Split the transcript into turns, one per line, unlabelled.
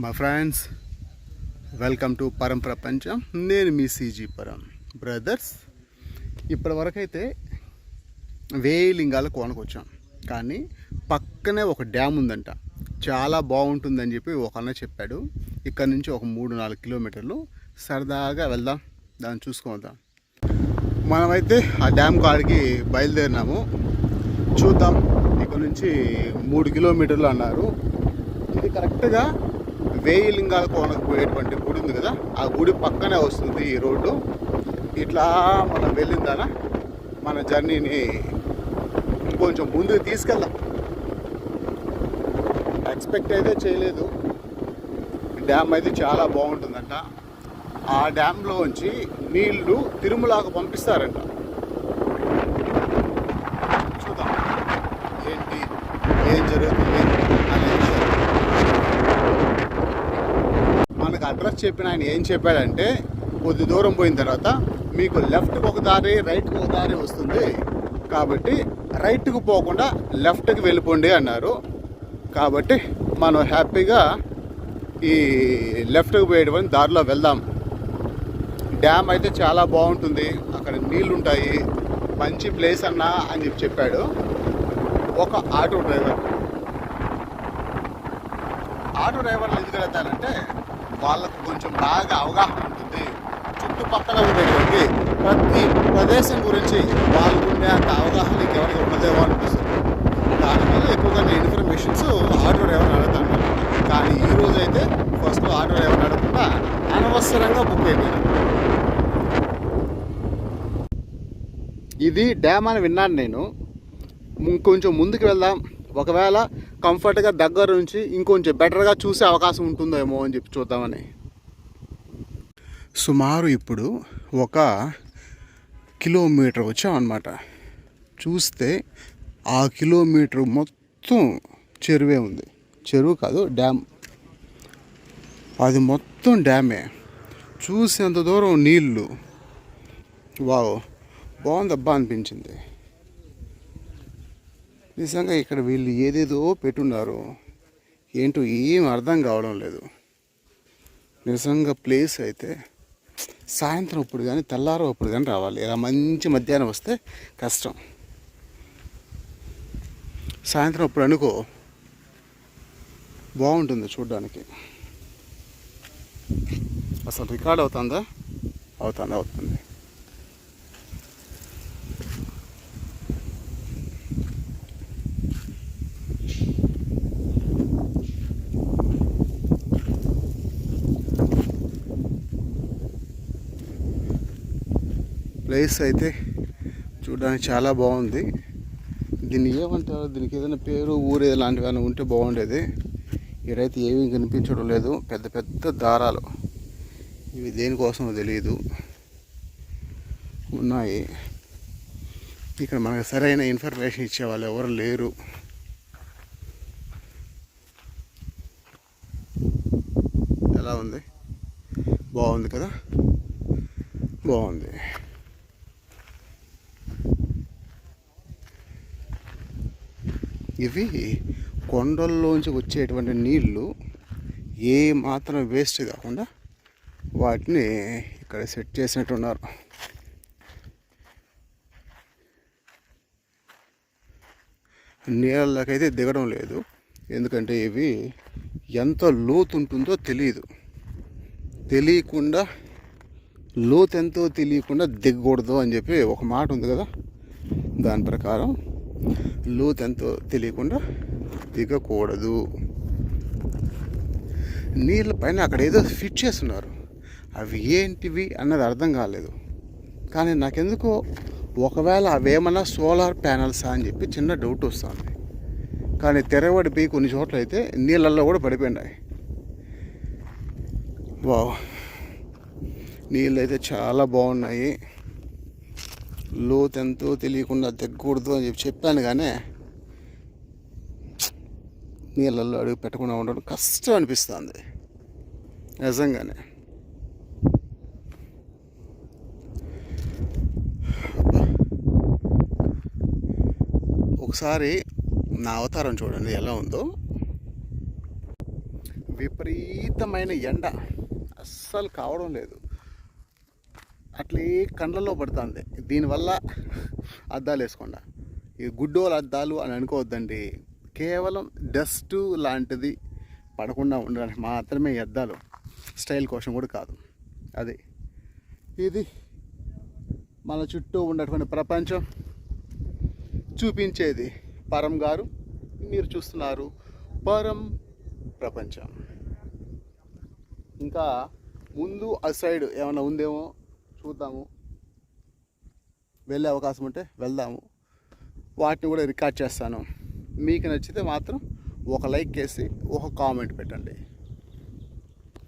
మా friends, welcome to పరం ప్రపంచం. నేను మీ సీజీ పరం బ్రదర్స్. ఇప్పటి వరకు అయితే వేలింగాల కోనకు వచ్చాం, కానీ పక్కనే ఒక డ్యామ్ ఉందంట, చాలా బాగుంటుందని చెప్పి ఒక అన్న చెప్పాడు. ఇక్కడ నుంచి ఒక 3-4 కిలోమీటర్లు సరదాగా వెళ్దాం, దాన్ని చూసుకుందాం. మనమైతే ఆ డ్యామ్ కాడికి బయలుదేరినాము. చూద్దాం. ఇక్కడ నుంచి 3 కిలోమీటర్లు అన్నారు. ఇది కరెక్ట్గా వేయిలింగాల కోనకు పోయేటువంటి గుడి ఉంది కదా, ఆ గుడి పక్కనే వస్తుంది ఈ రోడ్డు. ఇట్లా మనం వెళ్ళిందానా మన జర్నీని ఇంకొంచెం ముందుకు తీసుకెళ్దాం. ఎక్స్పెక్ట్ అయితే చేయలేదు. డ్యామ్ అయితే చాలా బాగుంటుందంట. ఆ డ్యామ్లోంచి నీళ్లు తిరుమలకు పంపిస్తారంట. చూద్దాం ఏంటి ఏం జరుగుతుంది అనేది. మనకు అడ్రస్ చెప్పిన ఆయన ఏం చెప్పాడంటే, కొద్ది దూరం పోయిన తర్వాత మీకు లెఫ్ట్కి ఒక దారి, రైట్కి ఒక దారి వస్తుంది, కాబట్టి రైట్కి పోకుండా లెఫ్ట్కి వెళ్ళిపోండి అన్నారు. కాబట్టి మనం హ్యాపీగా ఈ లెఫ్ట్కి పోయేటువంటి దారిలో వెళ్దాం. డ్యామ్ అయితే చాలా బాగుంటుంది, అక్కడ నీళ్ళు ఉంటాయి, మంచి ప్లేస్ అన్నా అని చెప్పాడు ఒక ఆటో డ్రైవర్లు ఎందుకు వెళ్తారంటే, వాళ్ళకు కొంచెం బాగా అవగాహన ఉంటుంది. చుట్టుపక్కల ఉండేటువంటి ప్రతి ప్రదేశం గురించి వాళ్ళకు ఉండే అంత అవగాహన ఇంకెవరికి ఉండదేమో అనిపిస్తుంది. దానివల్ల ఎక్కువగా నేను ఇన్ఫర్మేషన్స్ ఆటో డ్రైవర్ అడుగుతాను. కానీ ఈరోజు అయితే ఫస్ట్ ఆటో డ్రైవర్ అడగకుండా అనవసరంగా బుక్ అయిపోయాను. ఇది డ్యామ్ అని విన్నాను నేను. ఇంకొంచెం ముందుకు వెళ్దాం, ఒకవేళ కంఫర్ట్గా దగ్గర నుంచి ఇంకొంచెం బెటర్గా చూసే అవకాశం ఉంటుందేమో అని చెప్పి చూద్దామని. సుమారు ఇప్పుడు 1 కిలోమీటర్ వచ్చామన్నమాట. చూస్తే ఆ కిలోమీటర్ మొత్తం చెరువే ఉంది. చెరువు కాదు, డ్యామ్. అది మొత్తం డ్యామే. చూసేంత దూరం నీళ్ళు. వావ్, బాగుందబ్బా అనిపించింది నిజంగా. ఇక్కడ వీళ్ళు ఏదేదో పెట్టున్నారు, ఏంటో ఏం అర్థం కావడం లేదు నిజంగా. ప్లేస్ అయితే సాయంత్రం అప్పుడు కానీ తెల్లారో అప్పుడు కానీ రావాలి. ఇలా మంచి మధ్యాహ్నం వస్తే కష్టం. సాయంత్రం అప్పుడు అనుకో బాగుంటుంది చూడడానికి. అసలు రికార్డ్ అవుతుందా? అవుతుంది. ప్లేస్ అయితే చూడడానికి చాలా బాగుంది. దీన్ని ఏమంటారు, దీనికి ఏదైనా పేరు, ఊరు లాంటివి ఏమైనా ఉంటే బాగుండేది. ఇక్కడైతే ఏమీ కనిపించడం లేదు. పెద్ద పెద్ద దారాలు, ఇవి దేనికోసమో తెలియదు, ఉన్నాయి. ఇక్కడ మనకు సరైన ఇన్ఫర్మేషన్ ఇచ్చే వాళ్ళు ఎవరు లేరు. ఎలా ఉంది? బాగుంది కదా, బాగుంది. ఇవి కొండల్లోంచి వచ్చేటువంటి నీళ్ళు ఏ మాత్రం వేస్ట్ కాకుండా వాటిని ఇక్కడ సెట్ చేసినట్టున్నారు. నీళ్ళకైతే దిగడం లేదు, ఎందుకంటే ఇవి ఎంత లోతు ఉంటుందో తెలియకుండా లోతు ఎంతో తెలియకుండా దిగకూడదు అని చెప్పి ఒక మాట ఉంది కదా, దాని ప్రకారం లోతు ఎంతో తెలియకుండా దిగకూడదు. నీళ్ళ పైన అక్కడ ఏదో ఫిట్ చేస్తున్నారు, అవి ఏంటివి అన్నది అర్థం కాలేదు. కానీ నాకెందుకో ఒకవేళ అవేమన్నా సోలార్ ప్యానల్సా అని చెప్పి చిన్న డౌట్ వస్తుంది. కానీ తెరవడిపోయి కొన్ని చోట్ల అయితే నీళ్ళల్లో కూడా పడిపోయినాయి. వావ్, నీళ్ళు అయితే చాలా బాగున్నాయి. లోతు ఎంతో తెలియకుండా దిగకూడదు అని చెప్పాను, కానీ నీళ్ళల్లో అడుగు పెట్టకుండా ఉండడం కష్టం అనిపిస్తుంది నిజంగానే. ఒకసారి నా అవతారం చూడండి ఎలా ఉందో. విపరీతమైన ఎండ అస్సలు కావడం లేదు, అట్లే కండ్లలో పడుతుంది. దీనివల్ల అద్దాలు వేసుకోండి. ఈ గుడ్డోల అద్దాలు అని అనుకోవద్దండి, కేవలం డస్ట్ లాంటిది పడకుండా ఉండడానికి మాత్రమే ఈ అద్దాలు, స్టైల్ కోసం కూడా కాదు. అది ఇది మన చుట్టూ ఉన్నటువంటి ప్రపంచం చూపించేది పరం గారు. మీరు చూస్తున్నారు పరం ప్రపంచం. ఇంకా ముందు ఆ సైడ్ ఏమైనా ఉందేమో చూద్దాము, వెళ్ళే అవకాశం ఉంటే వెళ్దాము. వాటిని కూడా రికార్డ్ చేస్తాను. మీకు నచ్చితే మాత్రం ఒక లైక్ వేసి ఒక కామెంట్ పెట్టండి.